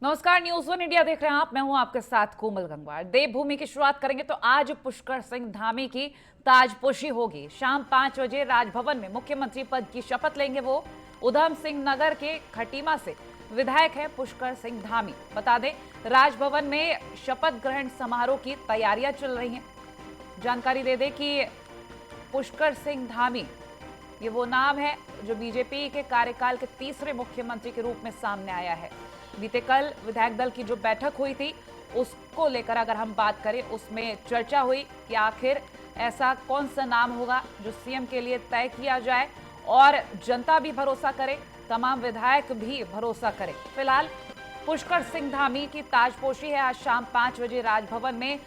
नमस्कार, news one India देख रहे हैं आप। मैं हूं आपके साथ कोमल गंगवार। देवभूमि की शुरुआत करेंगे तो आज पुष्कर सिंह धामी की ताजपोशी होगी। शाम 5 बजे राजभवन में मुख्यमंत्री पद की शपथ लेंगे वो। उधम सिंह नगर के खटीमा से विधायक है पुष्कर सिंह धामी। बता दें, राजभवन में शपथ ग्रहण समारोह की तैयारियां चल रही हैं। जानकारी दे दें कि पुष्कर सिंह धामी ये वो नाम है जो बीजेपी के कार्यकाल के तीसरे मुख्यमंत्री के रूप में सामने आया है। बीते कल विधायक दल की जो बैठक हुई थी उसको लेकर अगर हम बात करें, उसमें चर्चा हुई कि आखिर ऐसा कौन सा नाम होगा जो सीएम के लिए तय किया जाए और जनता भी भरोसा करे, तमाम विधायक भी भरोसा करें। फिलहाल पुष्कर सिंह धामी की ताजपोशी है। आज शाम 5 बजे राजभवन में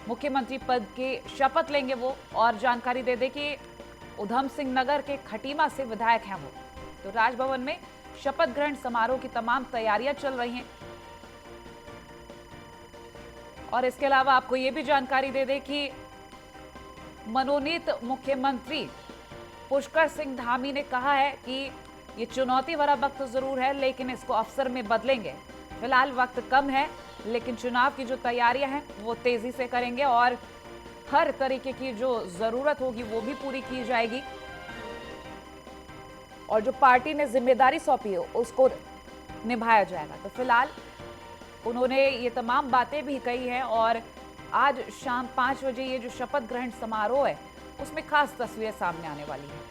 मुख्यमंत्री पद की शपथ लेंगे वो। और जानकारी दे दें कि उधम सिंह नगर के खटीमा से विधायक हैं वो। तो राजभवन में शपथ ग्रहण समारोह की तमाम तैयारियां चल रही हैं। और इसके अलावा आपको यह भी जानकारी दे दें कि मनोनीत मुख्यमंत्री पुष्कर सिंह धामी ने कहा है कि ये चुनौती भरा वक्त जरूर है, लेकिन इसको अवसर में बदलेंगे। फिलहाल वक्त कम है, लेकिन चुनाव की जो तैयारियां हैं वो तेजी से करेंगे और हर तरीके की जो जरूरत होगी वो भी पूरी की जाएगी। और जो पार्टी ने जिम्मेदारी सौंपी हो उसको निभाया जाएगा। तो फिलहाल उन्होंने ये तमाम बातें भी कही हैं और आज शाम 5 बजे ये जो शपथ ग्रहण समारोह है उसमें खास तस्वीरें सामने आने वाली है।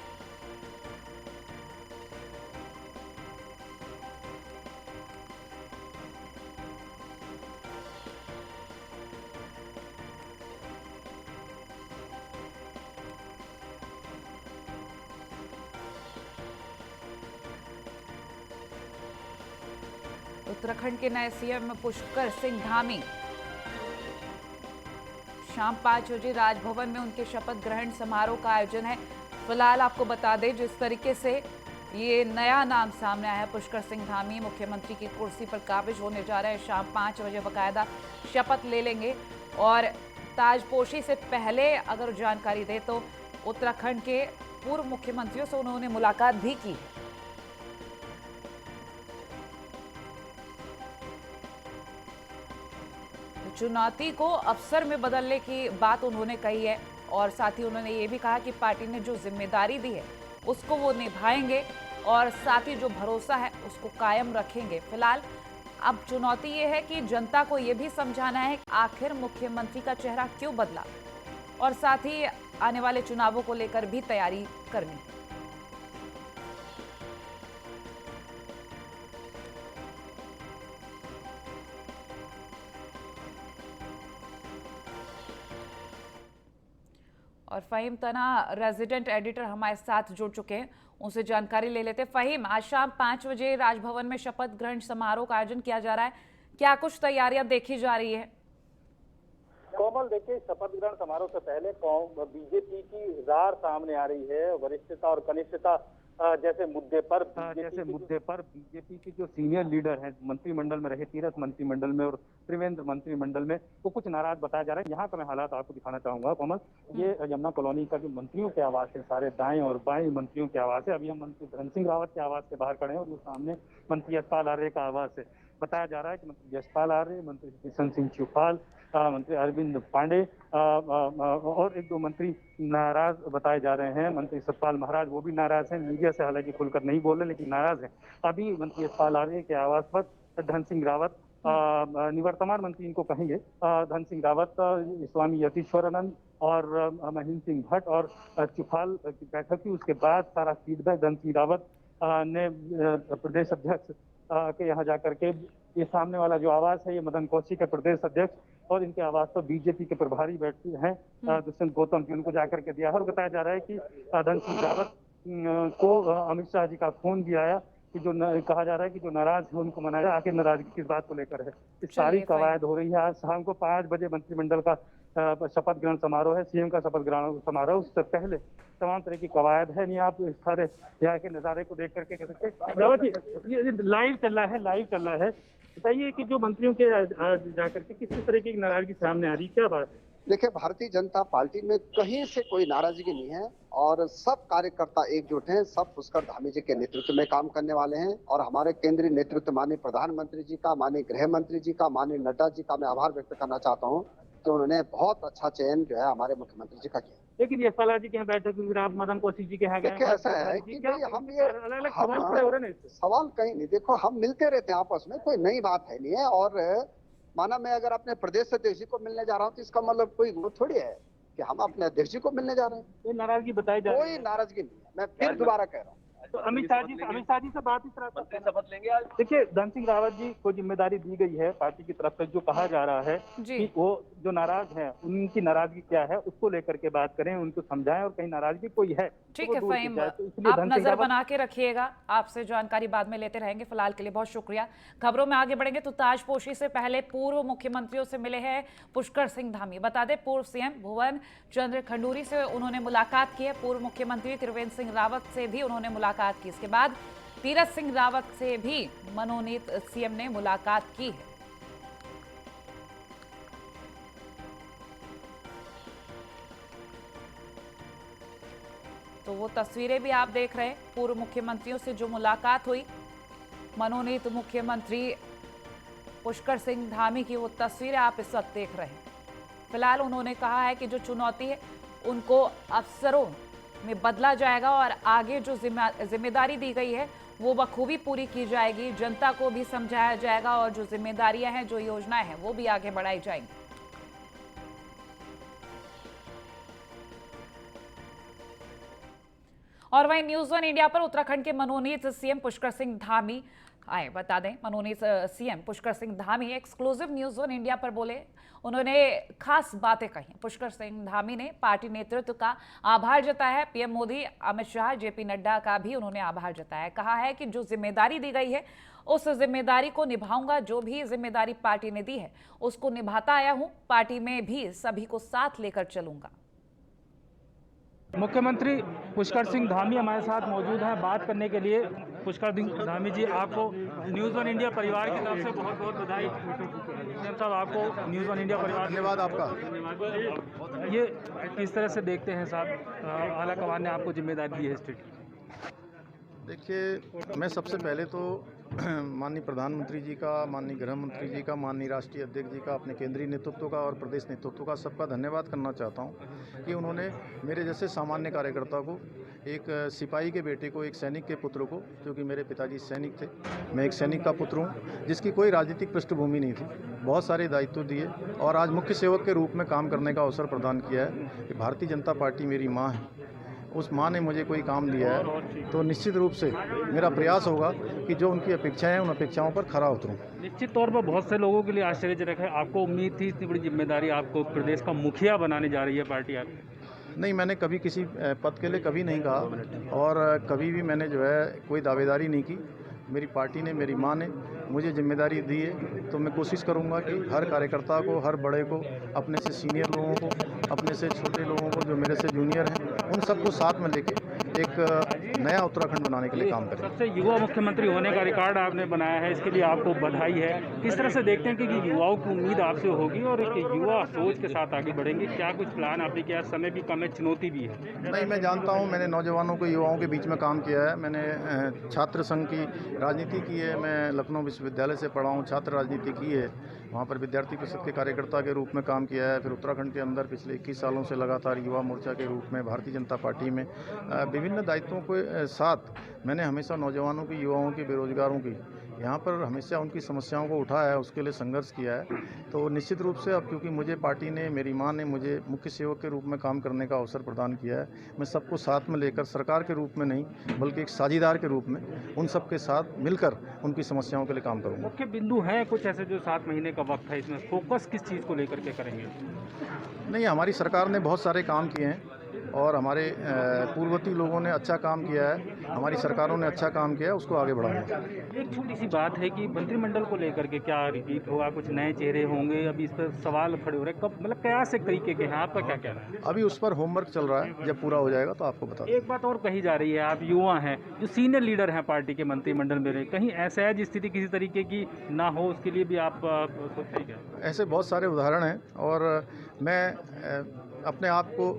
उत्तराखंड के नए सीएम पुष्कर सिंह धामी शाम 5 बजे राजभवन में उनके शपथ ग्रहण समारोह का आयोजन है। फिलहाल आपको बता दें, जिस तरीके से ये नया नाम सामने आया है, पुष्कर सिंह धामी मुख्यमंत्री की कुर्सी पर काबिज होने जा रहे हैं। शाम 5 बजे बाकायदा शपथ ले लेंगे। और ताजपोशी से पहले अगर जानकारी दे तो उत्तराखंड के पूर्व मुख्यमंत्रियों से उन्होंने मुलाकात भी की। चुनौती को अवसर में बदलने की बात उन्होंने कही है और साथ ही उन्होंने ये भी कहा कि पार्टी ने जो जिम्मेदारी दी है उसको वो निभाएंगे और साथ ही जो भरोसा है उसको कायम रखेंगे। फिलहाल अब चुनौती ये है कि जनता को ये भी समझाना है आखिर मुख्यमंत्री का चेहरा क्यों बदला और साथ ही आने वाले चुनावों को लेकर भी तैयारी करनी। और फहीम तना रेजिडेंट एडिटर हमारे साथ जुड़ चुके हैं, उनसे जानकारी ले लेते हैं। फहीम, आज शाम 5 बजे राजभवन में शपथ ग्रहण समारोह का आयोजन किया जा रहा है, क्या कुछ तैयारियां देखी जा रही है? कोमल, देखिए, शपथ ग्रहण समारोह से पहले बीजेपी की रार सामने आ रही है। वरिष्ठता और कनिष्ठता जैसे मुद्दे पर बीजेपी के जो सीनियर लीडर हैं, मंत्रिमंडल में रहे, तीरथ मंत्रिमंडल में और त्रिवेंद्र मंत्रिमंडल में, वो कुछ नाराज बताया जा रहा है। यहाँ का मैं हालात आपको दिखाना चाहूंगा कोमल। ये यमुना कॉलोनी का जो मंत्रियों के आवास है, सारे दाएं और बाएं मंत्रियों के आवास है। अभी हम मंत्री धन सिंह रावत के आवास के बाहर खड़े हैं और वो सामने मंत्री यशपाल आर्य का आवास है। बताया जा रहा है कि मंत्री यशपाल आर्य, मंत्री किशन सिंह चौपाल, मंत्री अरविंद पांडे और एक दो मंत्री नाराज बताए जा रहे हैं। मंत्री सतपाल महाराज वो भी नाराज हैं, मीडिया से हालांकि खुलकर नहीं बोल रहे लेकिन नाराज हैं। अभी मंत्री यशपाल आर्य के आवास पर धन सिंह रावत, निवर्तमान मंत्री इनको कहेंगे, धन सिंह रावत, स्वामी यतीश्वरानंद और महेंद्र सिंह भट्ट और चुफाल की बैठक की। उसके बाद सारा फीडबैक धन सिंह रावत ने प्रदेश अध्यक्ष के यहाँ जाकर के, ये सामने वाला जो आवास है ये मदन कौशिक के प्रदेश अध्यक्ष और इनके आवास पर बीजेपी के प्रभारी बैठते हैं दुष्यंत गौतम जी, उनको जाकर के दिया है। और बताया जा रहा है कि धन सिंह रावत को अमित शाह जी का फोन भी आया कि जो कहा जा रहा है कि जो नाराज है उनको मनाया। आखिर नाराजगी किस बात को लेकर है, इस सारी कवायद हो रही है। आज शाम को 5 बजे मंत्रिमंडल का शपथ ग्रहण समारोह है, सीएम का शपथ ग्रहण समारोह। उससे पहले तमाम तरह की कवायद है। नहीं, आप इस सारे यहाँ के नजारे को देख करके कह सकते हैं। ये लाइव चल रहा है। बताइए कि जो मंत्रियों के जाकर के किस तरह की नाराजगी सामने आ रही है, क्या बात है? देखिए, भारतीय जनता पार्टी में कहीं से कोई नाराजगी नहीं है और सब कार्यकर्ता एकजुट हैं। सब पुष्कर धामी जी के नेतृत्व में काम करने वाले हैं और हमारे केंद्रीय नेतृत्व माननीय प्रधानमंत्री जी का, माननीय गृह मंत्री जी का, माननीय नड्डा जी का मैं आभार व्यक्त करना चाहता हूं कि उन्होंने बहुत अच्छा चयन जो है हमारे मुख्यमंत्री जी का किया। लेकिन यशपाल जी के यहाँ बैठक में आप मदन कौशिक जी के यहाँ गए। देखिए, ऐसा है कि भाई हम ये अलग-अलग सवाल खड़े हो रहे हैं इससे। सवाल कहीं नहीं, देखो हम मिलते रहते हैं आपस में, कोई नई बात है नहीं है। और माना मैं अगर अपने प्रदेश अध्यक्ष जी को मिलने जा रहा हूँ तो इसका मतलब कोई वो थोड़ी है कि हम अपने अध्यक्ष जी को मिलने जा रहे हैं। कोई नाराजगी बताई जा रही कोई नाराजगी नहीं है, मैं फिर दोबारा कह रहा हूँ। तो अमित शाह जी से बात इस तरह मंत्री शपथ लेंगे आज। देखिए, धन सिंह रावत जी को जिम्मेदारी दी गई है पार्टी की तरफ से, जो कहा जा रहा है कि वो जो नाराज हैं उनकी नाराजगी क्या है उसको लेकर के बात करें, उनको समझाएं और कहीं नाराजगी कोई है ठीक है फहीम, आप नजर बना के रखिएगा, आपसे जानकारी बाद में लेते रहेंगे। फिलहाल के लिए बहुत शुक्रिया। खबरों में आगे बढ़ेंगे तो ताजपोशी से पहले पूर्व मुख्यमंत्रियों से मिले हैं पुष्कर सिंह धामी। बता दें, पूर्व सीएम भुवन चंद्र खंडूरी से उन्होंने मुलाकात की है। पूर्व मुख्यमंत्री त्रिवेंद्र सिंह रावत से भी उन्होंने मुलाकात की। इसके बाद तीरथ सिंह रावत से भी मनोनीत सीएम ने मुलाकात की है। तो वो तस्वीरें भी आप देख रहे हैं, पूर्व मुख्यमंत्रियों से जो मुलाकात हुई मनोनीत मुख्यमंत्री पुष्कर सिंह धामी की, वो तस्वीरें आप इस वक्त देख रहे हैं। फिलहाल उन्होंने कहा है कि जो चुनौती है उनको अफसरों में बदला जाएगा और आगे जो जिम्मेदारी दी गई है वो बखूबी पूरी की जाएगी। जनता को भी समझाया जाएगा और जो जिम्मेदारियां हैं, जो योजनाएं हैं, वो भी आगे बढ़ाई जाएंगी। और वहीं न्यूज़ वन इंडिया पर उत्तराखंड के मनोनीत सीएम पुष्कर सिंह धामी आए। बता दें, मनोनीत CM Pushkar Singh Dhami exclusive news one India पर बोले। उन्होंने खास बातें कही। पुष्कर सिंह धामी ने पार्टी नेतृत्व का आभार जताया है। पीएम मोदी, अमित शाह, जेपी नड्डा का भी उन्होंने आभार जताया है। कहा है कि जो जिम्मेदारी दी गई है उस जिम्मेदारी को निभाऊंगा। जो भी जिम्मेदारी पार्टी ने दी है उसको निभाता आया हूं। पार्टी में भी सभी को साथ लेकर चलूंगा। मुख्यमंत्री पुष्कर सिंह धामी हमारे साथ मौजूद हैं बात करने के लिए। पुष्कर सिंह धामी जी, आपको न्यूज़ वन इंडिया परिवार की तरफ से बहुत बहुत बधाई। सीएम साहब, आपको न्यूज़ वन इंडिया परिवार धन्यवाद आपका। ये किस तरह से देखते हैं साहब, आला कमान ने आपको जिम्मेदारी दी है स्टेट की? देखिए, मैं सबसे पहले तो माननीय प्रधानमंत्री जी का, माननीय गृह मंत्री जी का, माननीय राष्ट्रीय अध्यक्ष जी का, अपने केंद्रीय नेतृत्व का और प्रदेश नेतृत्व का सबका धन्यवाद करना चाहता हूं कि उन्होंने मेरे जैसे सामान्य कार्यकर्ता को, एक सिपाही के बेटे को, एक सैनिक के पुत्र को, क्योंकि मेरे पिताजी सैनिक थे, मैं एक सैनिक का पुत्र हूं जिसकी कोई राजनीतिक पृष्ठभूमि नहीं थी, बहुत सारे दायित्व दिए और आज मुख्य सेवक के रूप में काम करने का अवसर प्रदान किया है। कि भारतीय जनता पार्टी मेरी माँ है, उस माँ ने मुझे कोई काम दिया है तो निश्चित रूप से मेरा प्रयास होगा कि जो उनकी अपेक्षाएं हैं उन अपेक्षाओं पर खरा उतरूं। निश्चित तौर पर बहुत से लोगों के लिए आश्चर्यजनक है। आपको उम्मीद थी इतनी बड़ी जिम्मेदारी आपको प्रदेश का मुखिया बनाने जा रही है पार्टी? आप नहीं, मैंने कभी किसी पद के लिए कभी नहीं कहा और कभी भी मैंने जो है कोई दावेदारी नहीं की। मेरी पार्टी ने, मेरी माँ ने मुझे जिम्मेदारी दी है तो मैं कोशिश करूंगा कि हर कार्यकर्ता को, हर बड़े को, अपने से सीनियर लोगों को, अपने से छोटे लोगों को, जो मेरे से जूनियर हैं, उन सबको साथ में लेके एक नया उत्तराखंड बनाने के लिए काम करें। सबसे युवा मुख्यमंत्री होने का रिकॉर्ड आपने बनाया है, इसके लिए आपको बधाई है। किस तरह से देखते हैं कि युवाओं की उम्मीद आपसे होगी और एक युवा सोच के साथ आगे बढ़ेंगे? क्या कुछ प्लान आपने किया? समय भी कम है, चुनौती भी है। नहीं, मैं जानता हूँ, मैंने नौजवानों को, युवाओं के बीच में काम किया है। मैंने छात्र संघ की राजनीति की है, मैं लखनऊ विश्वविद्यालय से पढ़ा हूँ, छात्र राजनीति की है, वहाँ पर विद्यार्थी परिषद के कार्यकर्ता के रूप में काम किया है। फिर उत्तराखंड के अंदर पिछले 21 सालों से लगातार युवा मोर्चा के रूप में भारतीय जनता पार्टी में विभिन्न दायित्वों के साथ मैंने हमेशा नौजवानों की, युवाओं की, बेरोजगारों की, यहाँ पर हमेशा उनकी समस्याओं को उठाया है, उसके लिए संघर्ष किया है। तो निश्चित रूप से अब क्योंकि मुझे पार्टी ने, मेरी माँ ने मुझे मुख्य सेवक के रूप में काम करने का अवसर प्रदान किया है, मैं सबको साथ में लेकर, सरकार के रूप में नहीं बल्कि एक साझीदार के रूप में उन सबके साथ मिलकर उनकी समस्याओं के लिए काम करूँगा। मुख्य बिंदु हैं कुछ ऐसे जो 7 महीने का वक्त है, इसमें फोकस किस चीज़ को लेकर के करेंगे? नहीं, हमारी सरकार ने बहुत सारे काम किए हैं और हमारे पूर्ववर्ती लोगों ने अच्छा काम किया है, हमारी सरकारों ने अच्छा काम किया है, उसको आगे बढ़ाऊंगा। एक छोटी सी बात है कि मंत्रिमंडल को लेकर के क्या रिपीट होगा, कुछ नए चेहरे होंगे, अभी इस पर सवाल खड़े हो रहे हैं, कब मतलब कयास एक तरीके के हैं, आपका क्या कहना है? अभी उस पर होमवर्क चल रहा है, जब पूरा हो जाएगा तो आपको बता एक बात और कही जा रही है, आप युवा हैं, जो सीनियर लीडर हैं पार्टी के मंत्रिमंडल में रहे, कहीं असहज स्थिति किसी तरीके की ना हो, उसके लिए भी आप सोचते हैं क्या? ऐसे बहुत सारे उदाहरण हैं और मैं अपने आप को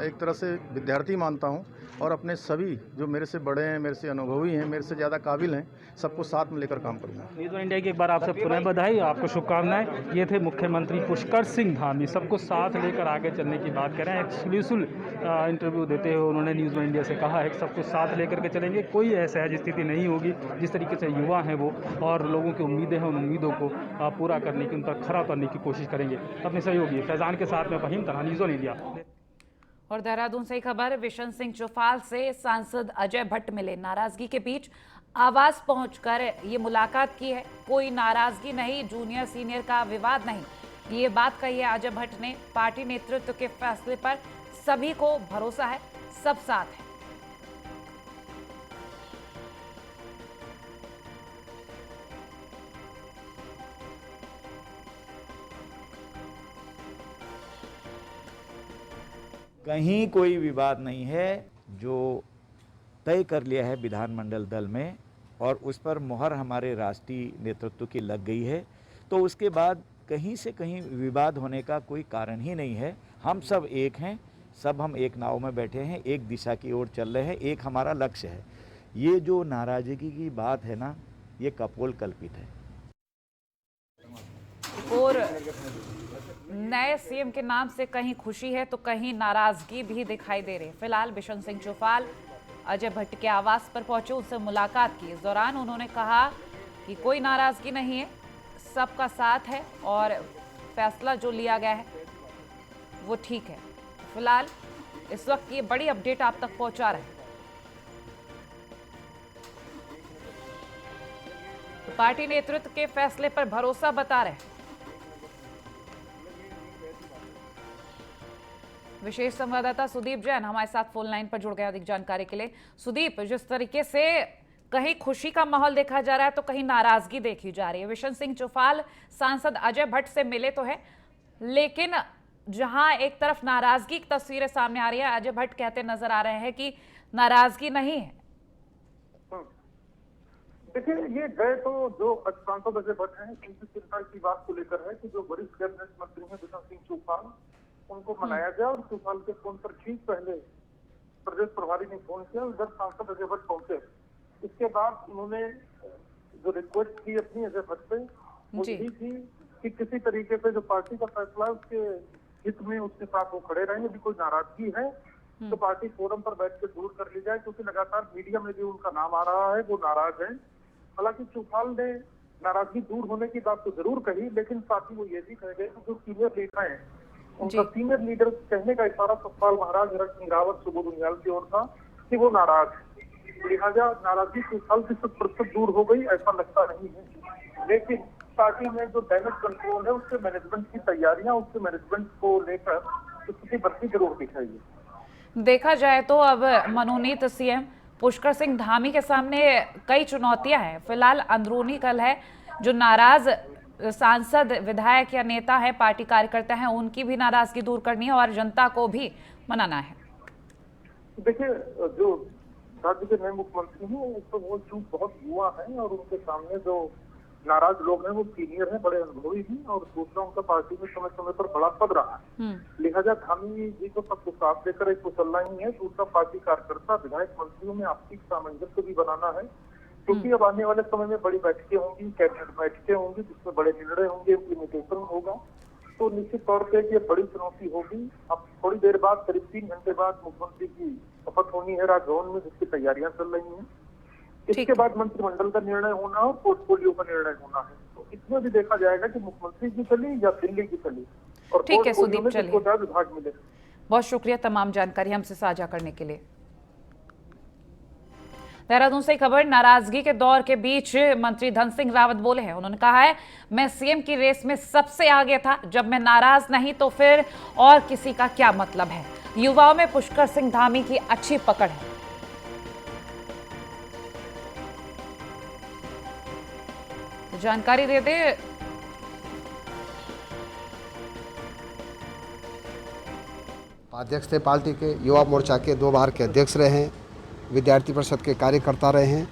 एक तरह से विद्यार्थी मानता हूं और अपने सभी जो मेरे से बड़े हैं, मेरे से अनुभवी हैं, मेरे से ज़्यादा काबिल हैं, सबको साथ में लेकर काम करूंगा। न्यूज़ वन इंडिया की एक बार आपसे पुनः बधाई, आपको शुभकामनाएं। ये थे मुख्यमंत्री पुष्कर सिंह धामी, सबको साथ लेकर आगे चलने की बात कर रहे हैं। एक्सक्लूसिव इंटरव्यू देते हुए उन्होंने न्यूज़ वन इंडिया से कहा है कि सबको साथ लेकर के चलेंगे, कोई असहज स्थिति नहीं होगी। जिस तरीके से युवा हैं वो और लोगों की उम्मीदें हैं, उन उम्मीदों को पूरा करने की, उन पर खरा उतरने की कोशिश करेंगे। अपने सहयोगी फैजान के साथ में फहीम तनहा, न्यूज़ वन इंडिया। और देहरादून से खबर, बिशन सिंह चौफाल से सांसद अजय भट्ट मिले, नाराजगी के बीच आवास पहुंचकर ये मुलाकात की है। कोई नाराजगी नहीं, जूनियर सीनियर का विवाद नहीं, ये बात कही है अजय भट्ट ने। पार्टी नेतृत्व के फैसले पर सभी को भरोसा है, सब साथ है। कहीं कोई विवाद नहीं है, जो तय कर लिया है विधानमंडल दल में और उस पर मुहर हमारे राष्ट्रीय नेतृत्व की लग गई है, तो उसके बाद कहीं से कहीं विवाद होने का कोई कारण ही नहीं है। हम सब एक हैं, सब हम एक नाव में बैठे हैं, एक दिशा की ओर चल रहे हैं, एक हमारा लक्ष्य है। ये जो नाराजगी की बात है ना, ये कपोल कल्पित है। और नए सीएम के नाम से कहीं खुशी है तो कहीं नाराजगी भी दिखाई दे रही। फिलहाल बिशन सिंह चौफाल अजय भट्ट के आवास पर पहुंचे, उनसे मुलाकात की। इस दौरान उन्होंने कहा कि कोई नाराजगी नहीं है, सबका साथ है और फैसला जो लिया गया है वो ठीक है। फिलहाल इस वक्त ये बड़ी अपडेट आप तक पहुंचा रहे हैं। पार्टी नेतृत्व के फैसले पर भरोसा बता रहे हैं। विशेष संवाददाता सुदीप जैन हमारे साथ फोन लाइन पर जुड़ गए अधिक जानकारी के लिए। सुदीप, जिस तरीके से कहीं खुशी का माहौल देखा जा रहा है तो कहीं नाराजगी देखी जा रही है। बिशन सिंह चौफाल सांसद अजय भट्ट से मिले तो है, लेकिन जहां एक तरफ नाराजगी की तस्वीरें सामने आ रही है, अजय भट्ट कहते नजर आ रहे हैं कि नाराजगी नहीं है। देखिए, ये गए तो जो सांसद अजय भट्ट हैं, उनकी चिंता की बात को लेकर है कि जो वरिष्ठ कैबिनेट मंत्री हैं बिशन सिंह चौफाल, उनको मनाया गया और चौफाल के फोन पर ठीक पहले प्रदेश प्रभारी ने फोन किया, उधर सांसद अजय भट्ट पहुंचे। इसके बाद उन्होंने जो रिक्वेस्ट की अपनी अजय भट्ट से, वो यही थी कि किसी तरीके से जो पार्टी का फैसला है उसके हित में उसके साथ वो खड़े रहेंगे। यदि कोई नाराजगी है तो पार्टी फोरम पर बैठ के दूर कर ली जाए, क्योंकि लगातार मीडिया में भी उनका नाम आ रहा है, वो नाराज है। हालांकि चौफाल ने नाराजगी दूर होने की बात तो जरूर कही, लेकिन साथ ही वो ये भी कह गए कि जो सीनियर लीडर हैं, उनका सीनियर लीडर कहने का इशारा सतपाल महाराज, हरक सिंह रावत, सुबोध उनियाल की ओर था कि वो नाराज है। लिहाजा नाराजगी चौफाल की 100% दूर हो गई ऐसा लगता नहीं है, लेकिन पार्टी में जो डैमेज कंट्रोल है उसके मैनेजमेंट की तैयारियां, उसके मैनेजमेंट को लेकर स्थिति बढ़ती जरूर दिखाई है। देखा जाए तो अब मनोनीत सीएम पुष्कर सिंह धामी के सामने कई चुनौतियां हैं। फिलहाल अंदरूनी कल है, जो नाराज सांसद, विधायक या नेता है, पार्टी कार्यकर्ता हैं, उनकी भी नाराजगी दूर करनी है और जनता को भी मनाना है। देखिए, जो राज्य के नए मुख्यमंत्री हैं तो वो चूंकि बहुत युवा हैं और उनके सामने जो नाराज लोग हैं वो सीनियर हैं, बड़े अनुभवी हैं, और दूसरा उनका पार्टी में समय समय पर बड़ा पद रहा है। लिहाजा धामी जी को सबको साथ देकर एक चलना ही है। दूसरा, पार्टी कार्यकर्ता, विधायक, मंत्रियों में आपसी सामंजस्य भी बनाना है, क्योंकि अब आने वाले समय में बड़ी बैठकें होंगी, कैबिनेट बैठकें होंगी, जिसमें बड़े निर्णय होंगे, इम्प्लीमेंटेशन होगा, तो निश्चित तौर पर ये बड़ी चुनौती होगी। अब थोड़ी देर बाद, करीब 3 घंटे बाद मुख्यमंत्री की शपथ होनी है राजभवन में, जिसकी तैयारियां चल रही हैं। इसके बाद मंत्रिमंडल का निर्णय होना और पोर्टफोलियो का निर्णय होना है, तो इसमें भी देखा जाएगा कि मुख्यमंत्री की चली या दिल्ली की चली, और ठीक है सुदीप, चलिए विभाग मिले। बहुत शुक्रिया तमाम जानकारी हमसे साझा करने के लिए। देहरादून से खबर, नाराजगी के दौर के बीच मंत्री धन सिंह रावत बोले हैं। उन्होंने कहा है, मैं सीएम की रेस में सबसे आगे था, जब मैं नाराज नहीं तो फिर और किसी का क्या मतलब है। युवाओं में पुष्कर सिंह धामी की अच्छी पकड़ है। जानकारी देते अध्यक्ष थे पार्टी के, युवा मोर्चा के 2 बार के अध्यक्ष रहे हैं, विद्यार्थी परिषद के कार्यकर्ता रहे हैं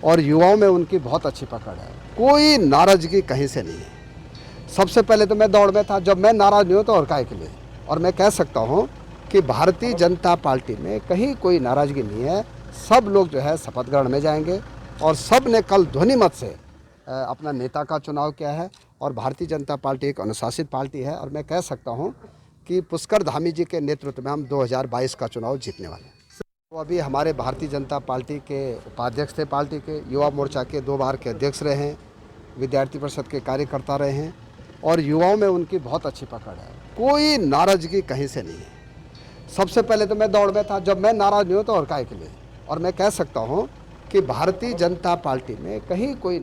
और युवाओं में उनकी बहुत अच्छी पकड़ है। कोई नाराजगी कहीं से नहीं है। सबसे पहले तो मैं दौड़ में था, जब मैं नाराज नहीं हूँ तो और काहे के लिए। और मैं कह सकता हूँ कि भारतीय जनता पार्टी में कहीं कोई नाराजगी नहीं है। सब लोग जो है शपथ ग्रहण में जाएंगे और सब ने कल ध्वनि मत से अपना नेता का चुनाव किया है। और भारतीय जनता पार्टी एक अनुशासित पार्टी है और मैं कह सकता हूँ कि पुष्कर धामी जी के नेतृत्व में हम 2022 का चुनाव जीतने वाले हैं। वो अभी हमारे भारतीय जनता पार्टी के उपाध्यक्ष थे पार्टी के, युवा मोर्चा के 2 बार के अध्यक्ष रहे हैं, विद्यार्थी परिषद के कार्यकर्ता रहे हैं और युवाओं में उनकी बहुत अच्छी पकड़ है। कोई नाराजगी कहीं से नहीं है। सबसे पहले तो मैं दौड़ में था, जब मैं नाराज नहीं हूँ तो और काहे के लिए। और मैं कह सकता हूँ कि भारतीय जनता पार्टी में कहीं कोई।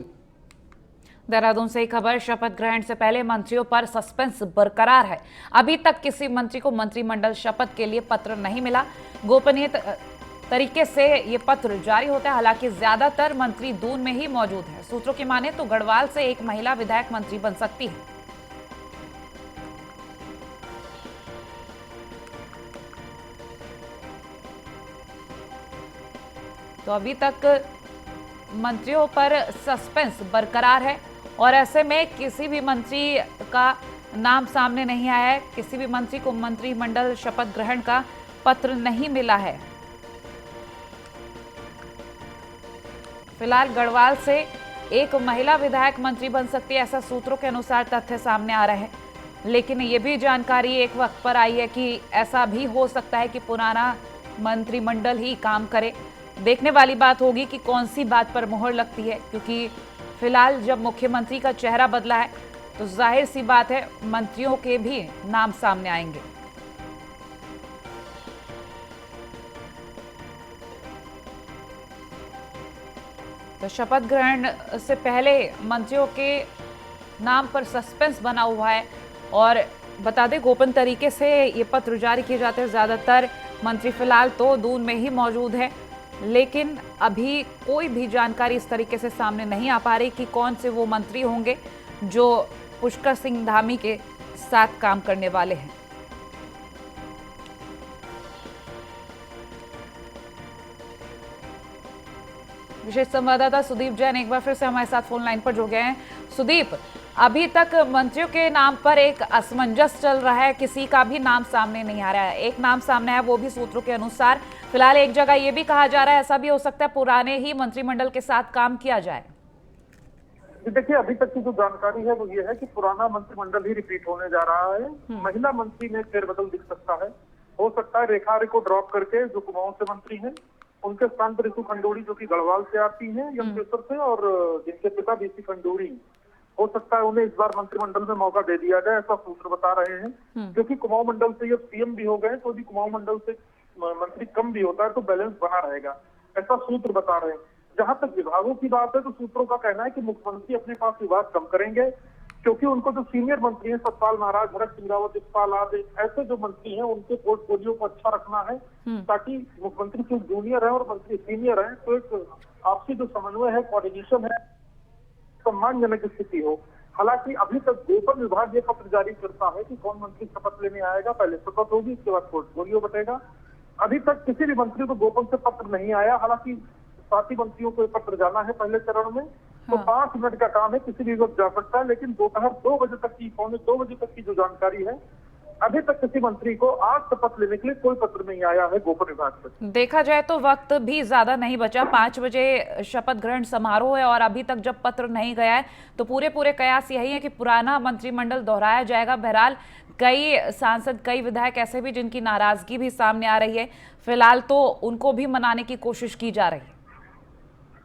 देहरादून से खबर, शपथ ग्रहण से पहले मंत्रियों पर सस्पेंस बरकरार है। अभी तक किसी मंत्री को मंत्रिमंडल शपथ के लिए पत्र नहीं मिला। गोपनीय तरीके से ये पत्र जारी होता है। हालांकि ज्यादातर मंत्री दून में ही मौजूद है। सूत्रों की माने तो गढ़वाल से एक महिला विधायक मंत्री बन सकती है। तो अभी तक मंत्रियों पर सस्पेंस बरकरार है और ऐसे में किसी भी मंत्री का नाम सामने नहीं आया है। किसी भी मंत्री को मंत्रिमंडल शपथ ग्रहण का पत्र नहीं मिला है। फिलहाल गढ़वाल से एक महिला विधायक मंत्री बन सकती है, ऐसा सूत्रों के अनुसार तथ्य सामने आ रहे हैं। लेकिन ये भी जानकारी एक वक्त पर आई है कि ऐसा भी हो सकता है कि पुराना मंत्रिमंडल ही काम करे। देखने वाली बात होगी कि कौन सी बात पर मुहर लगती है, क्योंकि फिलहाल जब मुख्यमंत्री का चेहरा बदला है तो जाहिर सी बात है मंत्रियों के भी नाम सामने आएंगे। तो शपथ ग्रहण से पहले मंत्रियों के नाम पर सस्पेंस बना हुआ है और बता दें गोपन तरीके से ये पत्र जारी किए जाते हैं। ज़्यादातर मंत्री फिलहाल तो दून में ही मौजूद है, लेकिन अभी कोई भी जानकारी इस तरीके से सामने नहीं आ पा रही कि कौन से वो मंत्री होंगे जो पुष्कर सिंह धामी के साथ काम करने वाले हैं। विशेष संवाददाता सुदीप जैन एक बार फिर से हमारे साथ फोन लाइन पर जुड़ गए हैं। सुदीप, अभी तक मंत्रियों के नाम पर एक असमंजस चल रहा है, किसी का भी नाम सामने नहीं आ रहा है। एक नाम सामने है, वो भी सूत्रों के अनुसार। फिलहाल एक जगह ये भी कहा जा रहा है, ऐसा भी हो सकता है पुराने ही मंत्रिमंडल के साथ काम किया जाए। देखिए, अभी तक की जो जानकारी है वो ये है कि पुराना मंत्रिमंडल ही रिपीट होने जा रहा है। महिला मंत्री में फेरबदल दिख सकता है। हो सकता है रेखा आर्य को ड्रॉप करके जो कुमाऊं से मंत्री हैं उनके स्थान पर ऋतु खंडूड़ी जो कि गढ़वाल से आती हैं यमकेश्वर से, और जिनके पिता बीसी खंडूड़ी, हो सकता है उन्हें इस बार मंत्रिमंडल में मौका दे दिया जाए, ऐसा सूत्र बता रहे हैं। क्योंकि कुमाऊं मंडल से ये सीएम भी हो गए तो भी कुमाऊं मंडल से मंत्री कम भी होता है तो बैलेंस बना रहेगा, ऐसा सूत्र बता रहे हैं। जहां तक विभागों की बात है तो सूत्रों का कहना है कि मुख्यमंत्री अपने पास विभाग कम करेंगे, क्योंकि उनको जो सीनियर मंत्री हैं सतपाल महाराज, भरत सिंह रावत, इस्पाल आदि ऐसे जो मंत्री हैं उनके पोर्टफोलियो को अच्छा रखना है, ताकि मुख्यमंत्री जो जूनियर है और मंत्री सीनियर है तो एक आपसी जो समन्वय है, कोऑर्डिनेशन है, सम्मानजनक स्थिति हो। हालांकि अभी तक गोपन विभाग ये पत्र जारी करता है कि कौन मंत्री शपथ लेने आएगा, पहले शपथ होगी उसके बाद पोर्टफोलियो बटेगा। अभी तक किसी भी मंत्री को गोपन से पत्र नहीं आया। हालांकि साथी मंत्रियों को पत्र जाना है पहले चरण में, तो 5 मिनट का काम है, किसी भी वक्त जा सकता है। लेकिन दोपहर 2 बजे तक की, पौने 2 बजे तक की जो जानकारी है, अभी तक किसी मंत्री को आज शपथ लेने के लिए कोई पत्र नहीं आया है गोपन विभाग से। देखा जाए तो वक्त भी ज्यादा नहीं बचा, 5 बजे शपथ ग्रहण समारोह है और अभी तक जब पत्र नहीं गया है तो पूरे कयास यही है कि पुराना मंत्रिमंडल दोहराया जाएगा। बहरहाल कई सांसद, कई विधायक ऐसे भी जिनकी नाराजगी भी सामने आ रही है, फिलहाल तो उनको भी मनाने की कोशिश की जा रही है।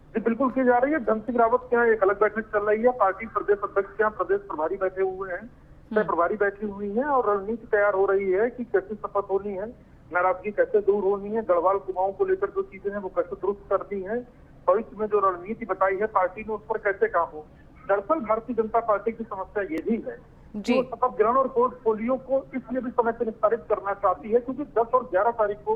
जी बिल्कुल की जा रही है। धन सिंह रावत के यहाँ एक अलग बैठक चल रही है, पार्टी प्रदेश अध्यक्ष के यहाँ प्रदेश प्रभारी बैठे हुए हैं, प्रभारी बैठी हुई है और रणनीति तैयार हो रही है कि कैसे शपथ होनी है, नाराजगी कैसे दूर होनी है, गढ़वाल कुमाऊं को लेकर जो चीजें हैं वो कैसे दुरुस्त करनी है, भविष्य में जो रणनीति बताई है पार्टी ने, उस पर कैसे काम हो। दरअसल भारतीय जनता पार्टी की समस्या ये भी है कि वो शपथ ग्रहण और पोर्टफोलियो को इसलिए भी समय से निस्तारित करना चाहती है क्योंकि 10 और 11 तारीख को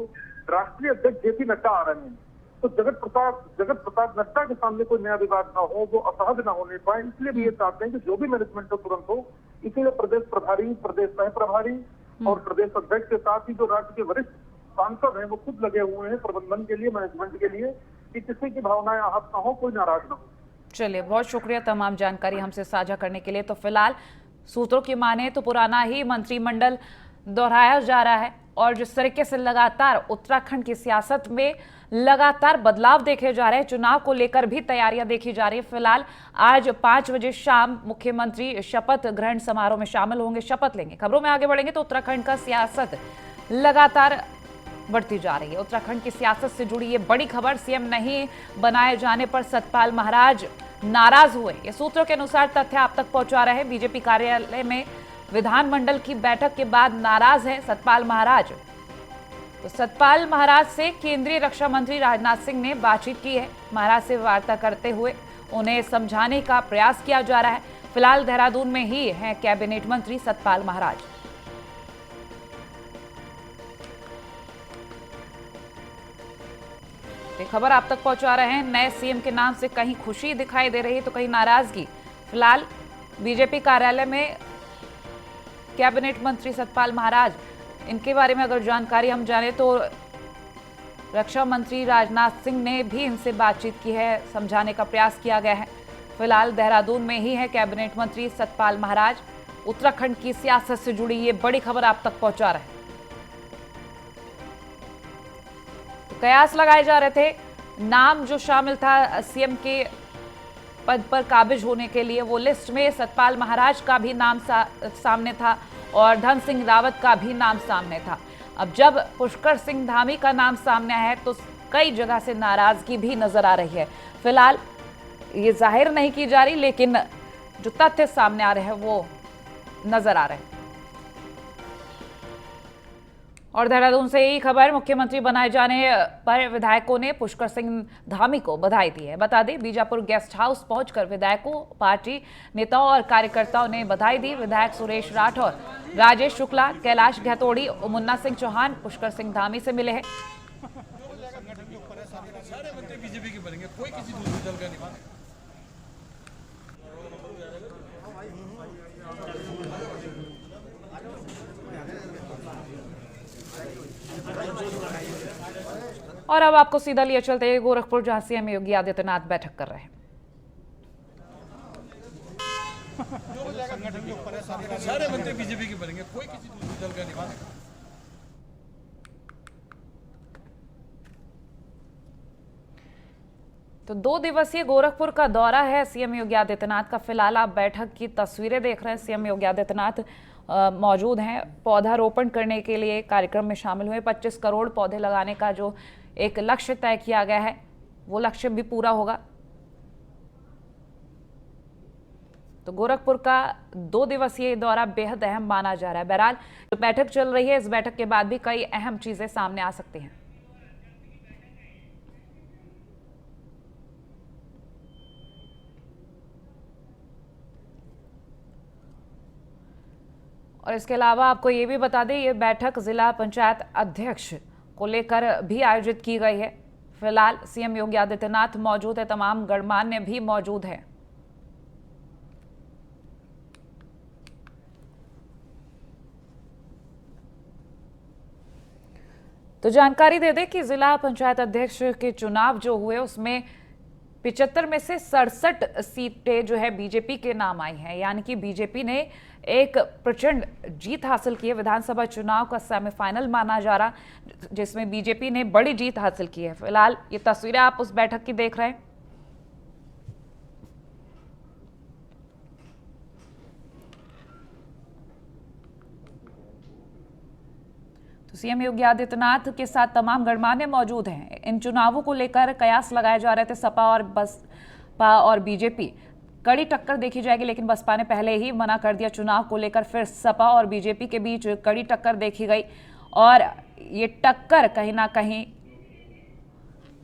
राष्ट्रीय अध्यक्ष जेपी नड्डा आ रहे हैं। तो जगत प्रसाद नड्डा के सामने कोई नया विवाद ना हो, वो असहज ना होने पाए, इसलिए भी ये चाहते हैं कि जो भी मैनेजमेंट हो तुरंत हो। इसीलिए प्रदेश प्रभारी, प्रदेश सह प्रभारी और प्रदेश अध्यक्ष के साथ ही जो राज्य के वरिष्ठ सांसद हैं वो खुद लगे हुए हैं प्रबंधन के लिए, मैनेजमेंट के लिए, कि किसी की भावनाएं आहत ना हो, कोई नाराज ना हो। चलिए, बहुत शुक्रिया तमाम जानकारी हमसे साझा करने के लिए। तो फिलहाल सूत्रों की माने तो पुराना ही मंत्रिमंडल दोहराया जा रहा है और जिस तरीके से लगातार उत्तराखंड की सियासत में लगातार बदलाव देखे जा रहे हैं, चुनाव को लेकर भी तैयारियां देखी जा रही है। फिलहाल आज 5 बजे शाम मुख्यमंत्री शपथ ग्रहण समारोह में शामिल होंगे, शपथ लेंगे। खबरों में आगे बढ़ेंगे तो उत्तराखंड का सियासत लगातार बढ़ती जा रही है। उत्तराखंड की सियासत से जुड़ी ये बड़ी खबर, सीएम नहीं बनाए जाने पर सतपाल महाराज नाराज हुए। ये सूत्रों के अनुसार तथ्य आप तक पहुंचा रहे हैं। बीजेपी कार्यालय में विधानमंडल की बैठक के बाद नाराज हैं सतपाल महाराज। तो सतपाल महाराज से केंद्रीय रक्षा मंत्री राजनाथ सिंह ने बातचीत की है। महाराज से वार्ता करते हुए उन्हें समझाने का प्रयास किया जा रहा है। फिलहाल देहरादून में ही हैं कैबिनेट मंत्री सतपाल महाराज। खबर आप तक पहुंचा रहे हैं। नए सीएम के नाम से कहीं खुशी दिखाई दे रही है तो कहीं नाराजगी। फिलहाल बीजेपी कार्यालय में कैबिनेट मंत्री सतपाल महाराज, इनके बारे में अगर जानकारी हम जाने तो रक्षा मंत्री राजनाथ सिंह ने भी इनसे बातचीत की है, समझाने का प्रयास किया गया है। फिलहाल देहरादून में ही है कैबिनेट मंत्री सतपाल महाराज। उत्तराखंड की सियासत से जुड़ी ये बड़ी खबर आप तक पहुंचा रहे हैं। तो कयास लगाए जा रहे थे, नाम जो शामिल था सीएम के पद पर काबिज होने के लिए, वो लिस्ट में सतपाल महाराज का भी नाम सामने था और धन सिंह रावत का भी नाम सामने था। अब जब पुष्कर सिंह धामी का नाम सामने आया है तो कई जगह से नाराजगी भी नजर आ रही है। फिलहाल ये जाहिर नहीं की जा रही, लेकिन जो तथ्य सामने आ रहे हैं वो नजर आ रहे हैं। और देहरादून से यही खबर, मुख्यमंत्री बनाए जाने पर विधायकों ने पुष्कर सिंह धामी को बधाई दी है। बता दें, बीजापुर गेस्ट हाउस पहुंचकर विधायकों, पार्टी नेताओं और कार्यकर्ताओं ने बधाई दी। विधायक सुरेश राठौर, राजेश शुक्ला, कैलाश गहतोड़ी, मुन्ना सिंह चौहान पुष्कर सिंह धामी से मिले हैं। और अब आपको सीधा लिए चलते हैं गोरखपुर, जहां सीएम योगी आदित्यनाथ बैठक कर रहे हैं। सारे मंत्री बीजेपी के बनेंगे, कोई किसी दूसरे दल का नहीं बनेगा। तो 2 दिवसीय गोरखपुर का दौरा है सीएम योगी आदित्यनाथ का। फिलहाल आप बैठक की तस्वीरें देख रहे हैं। सीएम योगी आदित्यनाथ मौजूद हैं, पौधारोपण करने के लिए कार्यक्रम में शामिल हुए। 25 करोड़ पौधे लगाने का जो एक लक्ष्य तय किया गया है वो लक्ष्य भी पूरा होगा। तो गोरखपुर का 2 दिवसीय दौरा बेहद अहम माना जा रहा है। बहरहाल जो बैठक चल रही है, इस बैठक के बाद भी कई अहम चीजें सामने आ सकती हैं। और इसके अलावा आपको ये भी बता दें, ये बैठक जिला पंचायत अध्यक्ष को लेकर भी आयोजित की गई है। फिलहाल सीएम योगी आदित्यनाथ मौजूद है, तमाम गणमान्य भी मौजूद हैं। तो जानकारी दे दें कि जिला पंचायत अध्यक्ष के चुनाव जो हुए उसमें 75 में से 67 सीटें जो है बीजेपी के नाम आई हैं, यानी कि बीजेपी ने एक प्रचंड जीत हासिल की है। विधानसभा चुनाव का सेमीफाइनल माना जा रहा, जिसमें बीजेपी ने बड़ी जीत हासिल की है। फिलहाल ये तस्वीरें आप उस बैठक की देख रहे हैं। तो सीएम योगी आदित्यनाथ के साथ तमाम गणमान्य मौजूद हैं। इन चुनावों को लेकर कयास लगाए जा रहे थे। सपा और बसपा और बीजेपी कड़ी टक्कर देखी जाएगी, लेकिन बसपा ने पहले ही मना कर दिया चुनाव को लेकर। फिर सपा और बीजेपी के बीच कड़ी टक्कर देखी गई और ये टक्कर कहीं ना कहीं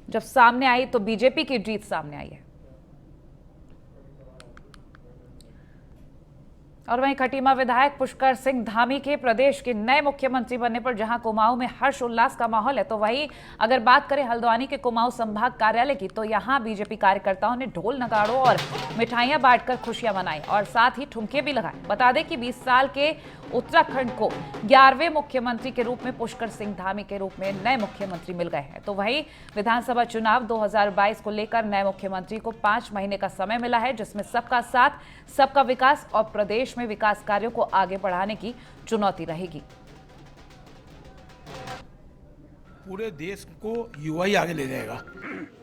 जब सामने आई तो बीजेपी की जीत सामने आई है। और वहीं खटीमा विधायक पुष्कर सिंह धामी के प्रदेश के नए मुख्यमंत्री बनने पर जहां कुमाऊं में हर्ष उल्लास का माहौल है, तो वहीं अगर बात करें हल्द्वानी के कुमाऊं संभाग कार्यालय की, तो यहां बीजेपी कार्यकर्ताओं ने ढोल नगाड़ों और मिठाइयां बांटकर खुशियां मनाई और साथ ही ठुमके भी लगाए। बता दें कि 20 साल के उत्तराखंड को 11वें मुख्यमंत्री के रूप में पुष्कर सिंह धामी के रूप में नए मुख्यमंत्री मिल गए हैं। तो वहीं विधानसभा चुनाव 2022 को लेकर नए मुख्यमंत्री को 5 महीने का समय मिला है, जिसमें सबका साथ, सबका विकास और प्रदेश में विकास कार्यों को आगे बढ़ाने की चुनौती रहेगी। पूरे देश को युवा ही आगे ले जाएगा।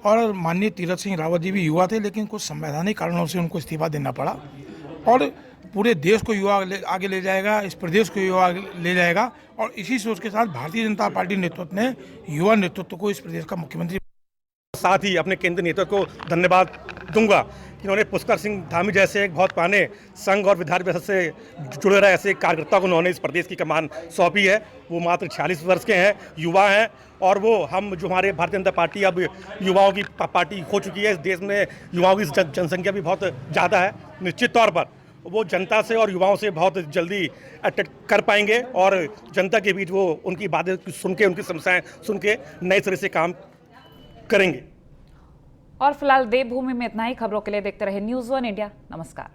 और माननीय तीरथ सिंह रावत जी भी युवा थे, लेकिन कुछ संवैधानिक कारणों से उनको इस्तीफा देना पड़ा। और पूरे देश को युवा आगे ले जाएगा, इस प्रदेश को युवा आगे ले जाएगा। और इसी सोच के साथ भारतीय जनता पार्टी नेतृत्व ने युवा नेतृत्व को इस प्रदेश का मुख्यमंत्री। साथ ही अपने केंद्रीय नेतृत्व को धन्यवाद दूंगा, जिन्होंने पुष्कर सिंह धामी जैसे एक बहुत पुराने संघ और विधायक परिषद से जुड़े रहे ऐसे कार्यकर्ता को उन्होंने इस प्रदेश की कमान सौंपी है। वो मात्र 46 वर्ष के हैं, युवा हैं, और वो हम जो हमारे भारतीय जनता पार्टी अब युवाओं की पार्टी हो चुकी है। इस देश में युवाओं की जनसंख्या भी बहुत ज़्यादा है। निश्चित तौर पर वो जनता से और युवाओं से बहुत जल्दी अटैक कर पाएंगे और जनता के बीच वो उनकी बातें सुन के, उनकी समस्याएं सुन के नए सिरे से काम करेंगे। और फिलहाल देवभूमि में इतना ही। खबरों के लिए देखते रहे न्यूज़ 1 इंडिया। नमस्कार।